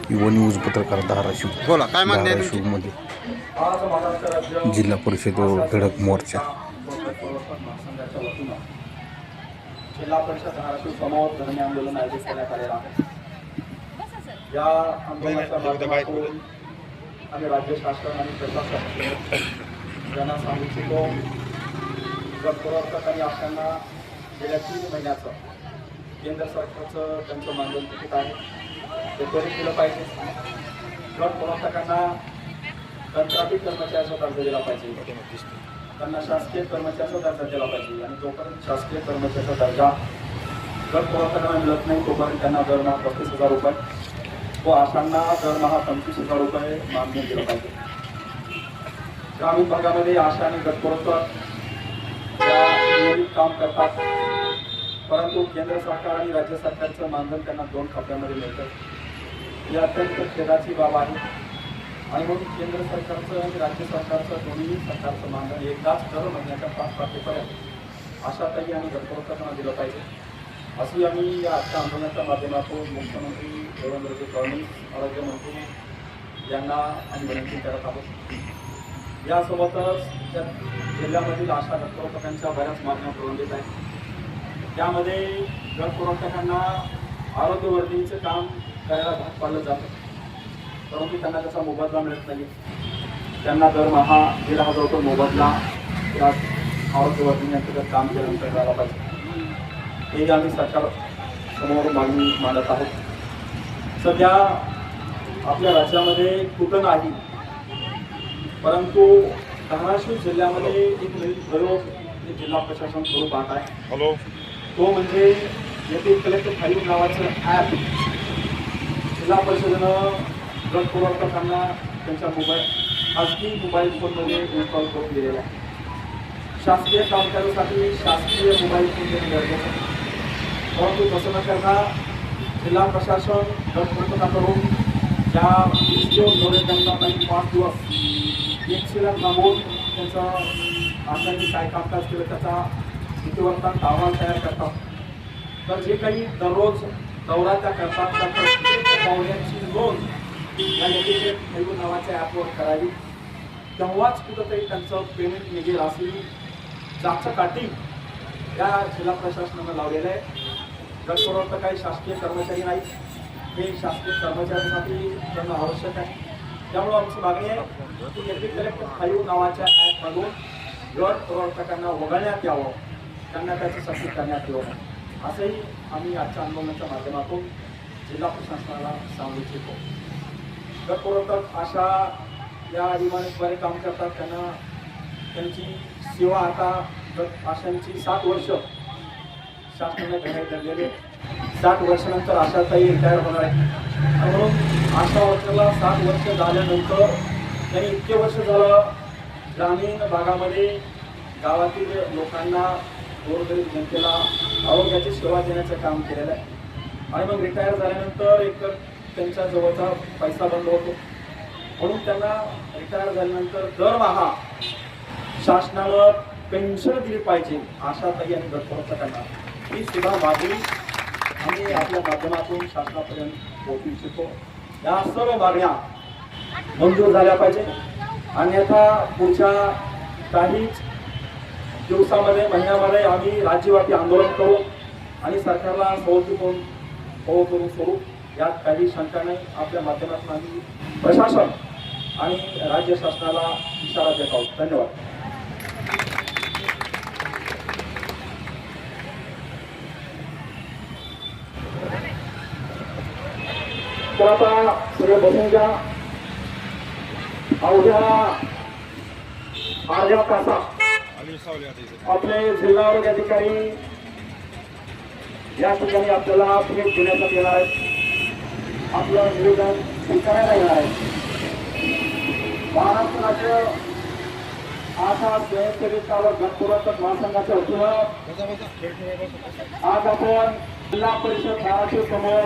युवा न्यूज पत्रकार धाराशिव. बोला, काय मागणी आहे तुमची? धाराशिवमध्ये जिल्हा परिषद धडक मोर्चा. जिल्हा परिषद धाराशिव समोर धरणे आंदोलन आयोजित करण्यात आलेलं आहे. या आंदोलनाच्या माध्यमातून आम्ही राज्य शासन आणि प्रशासन यांना सांगू इच्छितो, गट पुरवठा आणि असताना गेल्या 3 महिन्याचं केंद्र सरकारचं त्यांचं मानधन तिकीट आहे ते त्वरित दिलं पाहिजे. गट पुरवठाकांना कंत्राटी कर्मचाऱ्याचा दर्जा दिला पाहिजे, त्यांना शासकीय कर्मचाऱ्याचा दर्जा दिला पाहिजे आणि जोपर्यंत शासकीय कर्मचाऱ्याचा दर्जा गट पुरवठाकांना मिळत नाही तोपर्यंत त्यांना दरमहा 35,000 रुपये व आशांना दरमहा 25,000 रुपये मानधन दिलं पाहिजे. ग्रामीण भागामध्ये आशा आणि गट पुरवठा नियमित काम करतात, परंतु केंद्र सरकार आणि राज्य सरकारचं मानधन त्यांना 2 खात्यामध्ये मिळतं. ही अत्यंत खेदाची बाब आहे आणि म्हणून केंद्र सरकारचं आणि राज्य सरकारचं दोन्ही सरकारचं मानधन एकदाच दर महिन्याच्या 5 तारखेपर्यंत आशाताई आणि गट पुरवठाकांना दिलं पाहिजे, अशी आम्ही या आजच्या आंदोलनाच्या माध्यमातून मुख्यमंत्री देवेंद्रजी फडणवीस, आरोग्यमंत्री यांना आम्ही विनंती करत आहोत. यासोबतच जिल्ह्यामधील आशा गट पुरवठाकांच्या बऱ्याच मागण्या प्रलंबित आहेत. त्यामध्ये गट पुरवठाकांना आरोग्यवर्धिनीचं काम करायला भाग पाडलं जातं, परंतु त्यांना त्याचा मोबदला मिळत नाही. त्यांना दरमहा 1,500 रुपये मोबदला या आरोग्यवर्धिनी अंतर्गत काम केल्यानंतर करायला पाहिजे. हे आम्ही सरकार समोर मागणी मांडत आहोत. सध्या आपल्या राज्यामध्ये कुठं नाही, परंतु धाराशिव जिल्ह्यामध्ये एक नवीन प्रयोग जिल्हा प्रशासन करू पाहत आहे. तो म्हणजे येथे कलेक्टर 5 नावाचं ॲप जिल्हा परिषदेनं गट पुरवठाकांना त्यांच्या खाजगी मोबाईल फोनमध्ये इन्स्टॉल करून दिलेला आहे. शासकीय कामकाजासाठी शासकीय मोबाईल फोन देणं गरजेचं आहे, परंतु तसं न करता जिल्हा प्रशासन गट पुरवठाकडून ज्या त्यांना काही 5 दिवस एकशिलात थांबवून त्यांचं आशांनी काय कामकाज केलं त्याचा इतिवृत्तांत अहवाल तयार करतात. तर जे काही दररोज दौरा त्या करतात त्या प्रत्येक पाहुण्यांची नोंद या एज्युकेट फैलू नावाच्या ॲपवर करावी, तेव्हाच कुठंतरी त्यांचं पेमेंट निघेल अशी जाचकाठी या जिल्हा प्रशासनानं लावलेलं आहे. गट पुरवठा काही शासकीय कर्मचारी नाहीत, हे शासकीय कर्मचाऱ्यांसाठी करणं आवश्यक आहे. त्यामुळं आमची मागणी आहे की एज्युकेट फैलू नावाच्या ॲपमधून गट पुरवठाकांना वगळण्यात यावं, त्यांना त्याचं सक्ती करण्यात यावं, असंही आम्ही आजच्या आंदोलनाच्या माध्यमातून जिल्हा प्रशासनाला सांगू इच्छितो. गट पुरवठा आशा या इमारतीद्वारे काम करतात, त्यांना त्यांची सेवा आता गट आशांची 7 वर्ष शासनाने जाहीर धरलेले. 7 वर्षानंतर आशाताई रिटायर होणार आहे आणि म्हणून आशा वर्षाला 7 वर्ष झाल्यानंतर त्यांनी इतके वर्ष झालं ग्रामीण भागामध्ये गावातील लोकांना गोरगरीब जनतेला आरोग्याची सेवा देण्याचं काम केलेलं आहे आणि मग रिटायर झाल्यानंतर एक त्यांच्या जवळचा पैसा बंद होतो, म्हणून त्यांना रिटायर झाल्यानंतर दरमहा शासनानं पेन्शन दिली पाहिजे आशाताई आणि गट पुरवठाकांना. ही सुद्धा मागणी आम्ही आपल्या माध्यमातून शासनापर्यंत पोहोचू इच्छितो. या सर्व मागण्या मंजूर झाल्या पाहिजे, अन्यथा पुढच्या काहीच दिवसामध्ये महिन्यामध्ये आम्ही राज्यव्यापी आंदोलन करू आणि सरकारला सवलती करून सोडू, यात काही शंका नाही. आपल्या माध्यमातून आम्ही प्रशासन आणि राज्य शासनाला इशारा देत आहोत. धन्यवाद. तर आता सगळं बसून घ्या. अवघ्या अर्ध्या तासात आपले जिल्हा आरोग्य अधिकारी या ठिकाणी आपल्याला भेट देण्यासाठी येणार आहेत, आपलं निवेदन स्वीकारायला येणार आहे. महाराष्ट्र राज्य आशा स्वयंसेवी चालक गट पुरवठा महासंघाच्या वतीनं आज आपण जिल्हा परिषद धाराशिव समोर